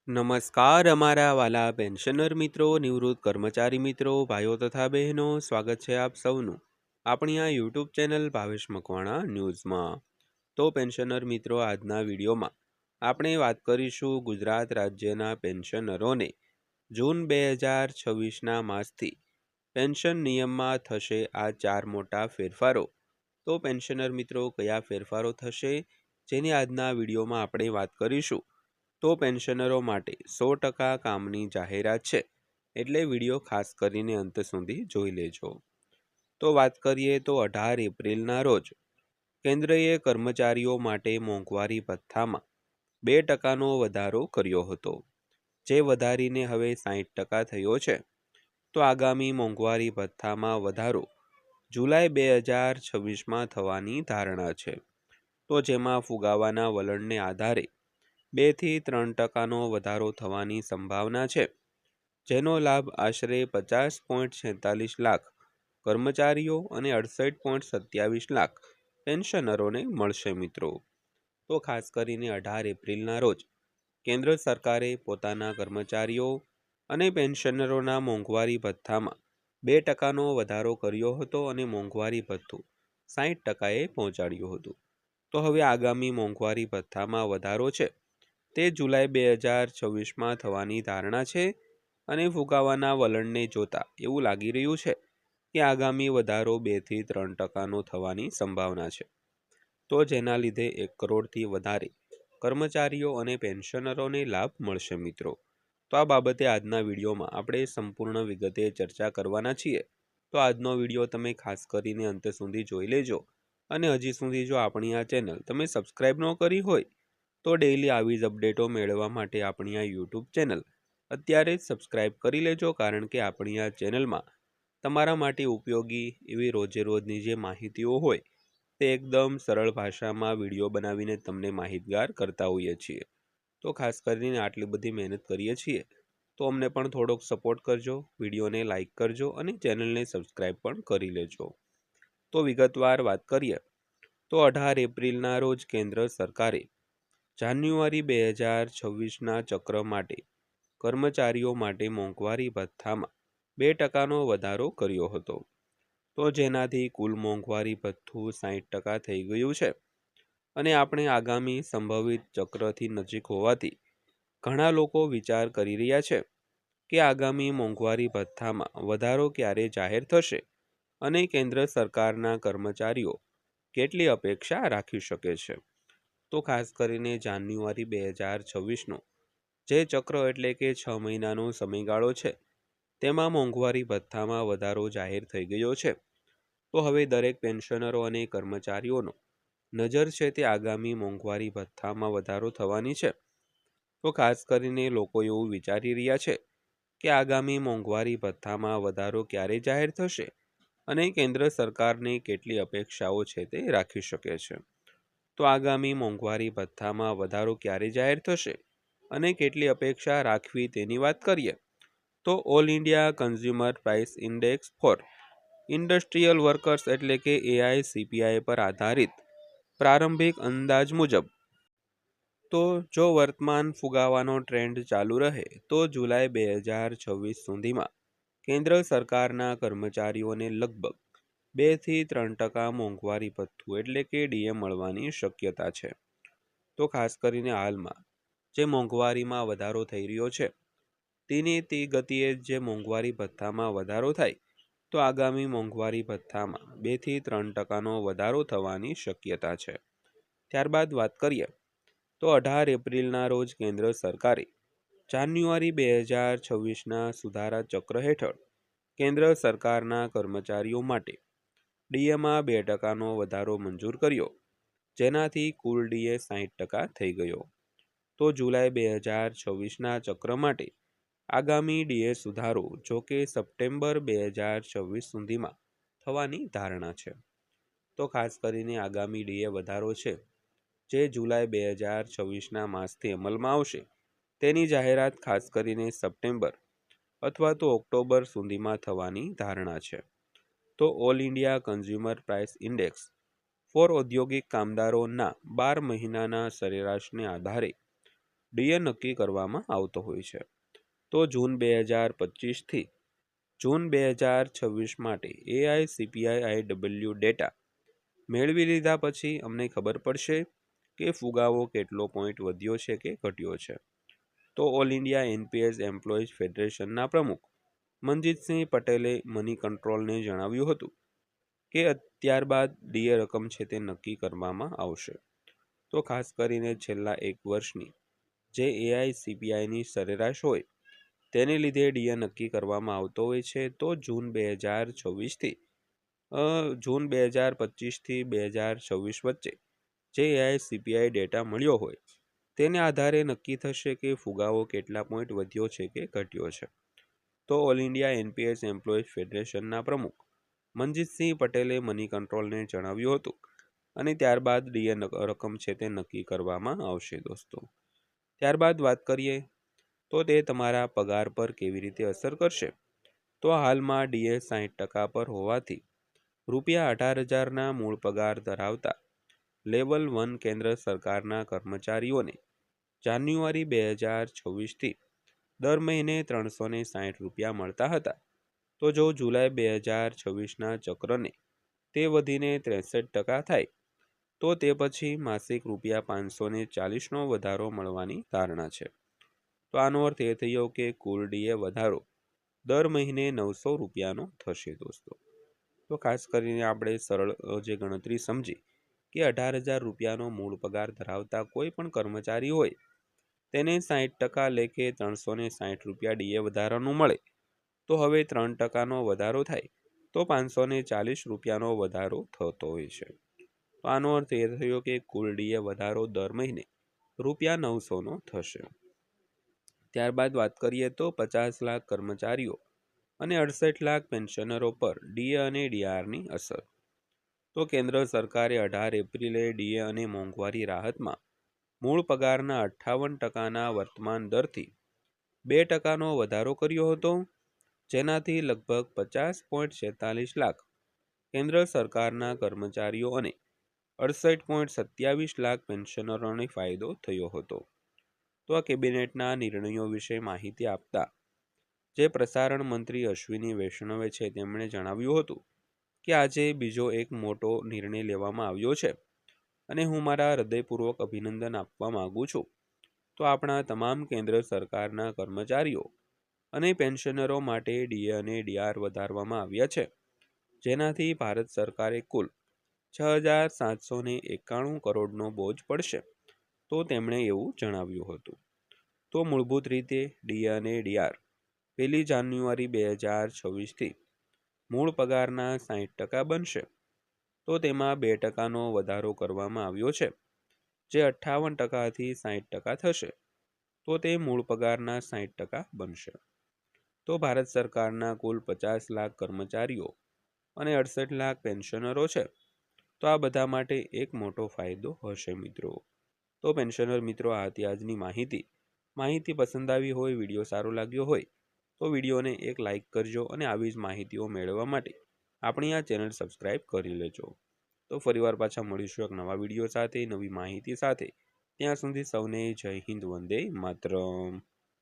નમસ્કાર અમારા વાલા પેન્શનર મિત્રો, નિવૃત્ત કર્મચારી મિત્રો, ભાઈઓ તથા બહેનો, સ્વાગત છે આપ સૌનું આપણી આ યુટ્યુબ ચેનલ ભાવેશ મકવાણા ન્યૂઝમાં। તો પેન્શનર મિત્રો, આજના વિડીયોમાં આપણે વાત કરીશું ગુજરાત રાજ્યના પેન્શનરોને જૂન 2026ના માસથી પેન્શન નિયમમાં થશે આ 4 મોટા ફેરફારો। તો પેન્શનર મિત્રો, કયા ફેરફારો થશે જેની આજના વિડીયોમાં આપણે વાત કરીશું। તો પેન્શનરો માટે 100% કામની જાહેરાત છે, એટલે વિડીયો ખાસ કરીને અંત સુધી જોઈ લેજો। તો વાત કરીએ તો 18 એપ્રિલના રોજ કેન્દ્રએ કર્મચારીઓ માટે મોંઘવારી ભથ્થામાં 2%નો વધારો કર્યો હતો, જે વધારીને હવે 60% થયો છે। તો આગામી મોંઘવારી ભથ્થામાં વધારો જુલાઈ 2026માં થવાની ધારણા છે। તો જેમાં ફુગાવાના વલણને આધારે 2 થી 3%નો વધારો થવાની સંભાવના છે, જેનો લાભ આશરે 50.46 લાખ કર્મચારીઓ અને 68.27 લાખ પેન્શનરોને મળશે મિત્રો। તો ખાસ કરીને 18 એપ્રિલના રોજ કેન્દ્ર સરકારે પોતાના કર્મચારીઓ અને પેન્શનરોના મોંઘવારી ભથ્થામાં 2%નો વધારો કર્યો હતો અને મોંઘવારી ભથ્થું 60%એ પહોંચાડ્યું હતું। તો હવે આગામી મોંઘવારી ભથ્થામાં વધારો છે તે જુલાઈ 2026માં થવાની ધારણા છે, અને ફુગાવાના વલણને જોતા એવું લાગી રહ્યું છે કે આગામી વધારો 2 થી 3%નો થવાની સંભાવના છે। તો જેના લીધે 1 કરોડથી વધારે કર્મચારીઓ અને પેન્શનરોને લાભ મળશે મિત્રો। તો આ બાબતે આજના વિડીયોમાં આપણે સંપૂર્ણ વિગતે ચર્ચા કરવાના છીએ। તો આજનો વિડીયો તમે ખાસ કરીને અંત સુધી જોઈ લેજો, અને હજી સુધી જો આપણી આ ચેનલ તમે સબસ્ક્રાઇબ ન કરી હોય તો ડેઈલી આવી જ અપડેટો મેળવવા માટે આપણી આ યુટ્યુબ ચેનલ અત્યારે જ સબસ્ક્રાઇબ કરી લેજો, કારણ કે આપણી આ ચેનલમાં તમારા માટે ઉપયોગી એવી રોજે રોજની જે માહિતીઓ હોય તે એકદમ સરળ ભાષામાં વિડીયો બનાવીને તમને માહિતગાર કરતા હોઈએ છીએ। તો ખાસ કરીને આટલી બધી મહેનત કરીએ છીએ તો અમને પણ થોડોક સપોર્ટ કરજો, વિડીયોને લાઇક કરજો અને ચેનલને સબસ્ક્રાઇબ પણ કરી લેજો। તો વિગતવાર વાત કરીએ તો 18 એપ્રિલના રોજ કેન્દ્ર સરકારે જાન્યુઆરી 2026ના ચક્ર માટે કર્મચારીઓ માટે મોંઘવારી ભથ્થામાં 2%નો વધારો કર્યો હતો। તો જેનાથી કુલ મોંઘવારી ભથ્થું 60% થઈ ગયું છે, અને આપણે આગામી સંભવિત ચક્રથી નજીક હોવાથી ઘણા લોકો વિચાર કરી રહ્યા છે કે આગામી મોંઘવારી ભથ્થામાં વધારો ક્યારે જાહેર થશે અને કેન્દ્ર સરકારના કર્મચારીઓ કેટલી અપેક્ષા રાખી શકે છે। તો ખાસ કરીને જાન્યુઆરી 2026નો જે ચક્ર એટલે કે 6 મહિનાનો સમયગાળો છે, તેમાં મોંઘવારી ભથ્થામાં વધારો જાહેર થઈ ગયો છે। તો હવે દરેક પેન્શનરો અને કર્મચારીઓનો નજર છે તે આગામી મોંઘવારી ભથ્થામાં વધારો થવાની છે। તો ખાસ કરીને લોકો એવું વિચારી રહ્યા છે કે આગામી મોંઘવારી ભથ્થામાં વધારો ક્યારે જાહેર થશે અને કેન્દ્ર સરકારને કેટલી અપેક્ષાઓ છે તે રાખી શકે છે। તો આગામી મોંઘવારી ભથ્થામાં વધારો ક્યારે જાહેર થશે અને કેટલી અપેક્ષા રાખવી તેની વાત કરીએ તો all India consumer price index four industrial workers એટલે કે AICPI પર આધારિત પ્રારંભિક અંદાજ મુજબ તો જો વર્તમાન ફુગાવાનો ટ્રેન્ડ ચાલુ રહે તો જુલાઈ 2026 સુધીમાં કેન્દ્ર સરકારના કર્મચારીઓને લગભગ 2 થી 3% મોંઘવારી ભથ્થું એટલે કે DA મળવાની શક્યતા છે। તો ખાસ કરીને હાલમાં જે મોંઘવારીમાં વધારો થઈ રહ્યો છે તેની તે ગતિએ જે મોંઘવારી ભથ્થામાં વધારો થાય તો આગામી મોંઘવારી ભથ્થામાં 2 થી 3%નો વધારો થવાની શક્યતા છે। ત્યારબાદ વાત કરીએ તો 18 એપ્રિલના રોજ કેન્દ્ર સરકારે જાન્યુઆરી 2026ના સુધારા ચક્ર હેઠળ કેન્દ્ર સરકારના કર્મચારીઓ માટે DAમાં 2%નો વધારો મંજૂર કર્યો, જેનાથી કુલ DA 60% થઈ ગયો। તો જુલાઈ 2026ના ચક્ર માટે આગામી DA સુધારો જો કે સપ્ટેમ્બર 2026 સુધીમાં થવાની ધારણા છે। તો ખાસ કરીને આગામી DA વધારો છે જે જુલાઈ 2026ના માસથી અમલમાં આવશે, તેની જાહેરાત ખાસ કરીને સપ્ટેમ્બર અથવા તો ઓક્ટોબર સુધીમાં થવાની ધારણા છે। તો all India consumer price index four ઔદ્યોગિક કામદારોના 12 મહિનાના સરેરાશને આધારે ડીએ નક્કી કરવામાં આવતો હોય છે. તો જૂન 2025થી જૂન 2026 માટે AICPI-IW ડેટા મેળવી લીધા પછી અમને ખબર પડશે કે ફુગાવો કેટલો પોઈન્ટ વધ્યો છે કે ઘટ્યો છે. તો ઓલ ઇન્ડિયા એનપીએસ એમ્પ્લોઈઝ ફેડરેશનના પ્રમુખ મનજીતસિંહ પટેલે મની કંટ્રોલને જણાવ્યું હતું કે ત્યારબાદ ડીએ રકમ છે તે નક્કી કરવામાં આવશે. તો ખાસ કરીને છેલ્લા 1 વર્ષની જે AICPIની સરેરાશ હોય તેને લીધે ડીએ નક્કી કરવામાં આવતો હોય છે. તો જૂન 2026થી જૂન 2025થી 2026 વચ્ચે જે AICPI ડેટા મળ્યો હોય તેને આધારે નક્કી થશે કે ફુગાવો કેટલા પોઈન્ટ વધ્યો છે કે ઘટ્યો છે. તો ઓલ ઇન્ડિયા એનપીએસ એમ્પ્લોઈઝ ફેડરેશનના પ્રમુખ મનજીતસિંહ પટેલે મની કંટ્રોલને જણાવ્યું હતું અને ત્યારબાદ ડીએ રકમ છે તે નક્કી કરવામાં આવશે દોસ્તો. ત્યારબાદ વાત કરીએ તો તે તમારા પગાર પર કેવી રીતે અસર કરશે. તો હાલમાં ડીએ 60% પર હોવાથી ₹18,000ના મૂળ પગાર ધરાવતા લેવલ 1 કેન્દ્ર સરકારના કર્મચારીઓને જાન્યુઆરી 2026થી દર મહિને ₹360 મળતા હતા. તો જો જુલાઈ 2026ના ચક્રને તે વધીને 63% થાય તો તે પછી માસિક ₹540નો વધારો મળવાની ધારણા છે. તો આનો અર્થ એ થયો કે કુલ ડીએ વધારો દર મહિને ₹900નો થશે દોસ્તો. તો ખાસ કરીને આપણે સરળ જે ગણતરી સમજી કે ₹18,000નો મૂળ પગાર ધરાવતા કોઈ પણ કર્મચારી હોય તેને 60% લેખે ₹360 ડીએ વધારાનું મળે તો હવે 3%નો વધારો થાય તો ₹540નો વધારો થતો હોય છે. તો આનો અર્થ એ થયો કે કુલ ડીએ વધારો દર મહિને ₹900નો થશે. ત્યારબાદ વાત કરીએ તો 50 લાખ કર્મચારીઓ અને 68 લાખ પેન્શનરો પર ડીએ અને ડીઆરની અસર. તો કેન્દ્ર સરકારે 18 એપ્રિલે ડીએ અને મોંઘવારી રાહતમાં મૂળ પગારના 58%ના વર્તમાન દરથી 2%નો વધારો કર્યો હતો, જેનાથી લગભગ 50.46 લાખ કેન્દ્ર સરકારના કર્મચારીઓ અને 68.27 લાખ પેન્શનરોને ફાયદો થયો હતો. તો આ કેબિનેટના નિર્ણયો વિશે માહિતી આપતા જે પ્રસારણ મંત્રી અશ્વિની વૈષ્ણવે છે તેમણે જણાવ્યું હતું કે આજે બીજો એક મોટો નિર્ણય લેવામાં આવ્યો છે અને હું મારા હૃદયપૂર્વક અભિનંદન આપવા માંગુ છું. તો આપણા તમામ કેન્દ્ર સરકારના કર્મચારીઓ અને પેન્શનરો માટે ડીએ અને ડીઆર વધારવામાં આવ્યા છે, જેનાથી ભારત સરકારે કુલ 6,791 કરોડનો બોજ પડશે. તો તેમણે એવું જણાવ્યું હતું. તો મૂળભૂત રીતે ડીએ અને ડીઆર 1 જાન્યુઆરી 2026થી મૂળ પગારના 60% બનશે. તો તેમાં 2%નો વધારો કરવામાં આવ્યો છે, જે 58%થી 60% થશે. તો તે મૂળ પગારના 60% બનશે. તો ભારત સરકારના કુલ 50 લાખ કર્મચારીઓ અને 68 લાખ પેન્શનરો છે. તો આ બધા માટે એક મોટો ફાયદો હશે મિત્રો. તો પેન્શનર મિત્રો, આ હતી આજની માહિતી પસંદ આવી હોય, વિડીયો સારો લાગ્યો હોય તો વિડીયોને એક લાઇક કરજો અને આવી જ માહિતીઓ મેળવવા માટે આપણી આ ચેનલ સબસ્ક્રાઈબ કરી લેજો. તો ફરીવાર પાછા મળીશું એક નવા વિડીયો સાથે, નવી માહિતી સાથે. ત્યાં સુધી સૌને જય હિન્દ, વંદે માતરમ.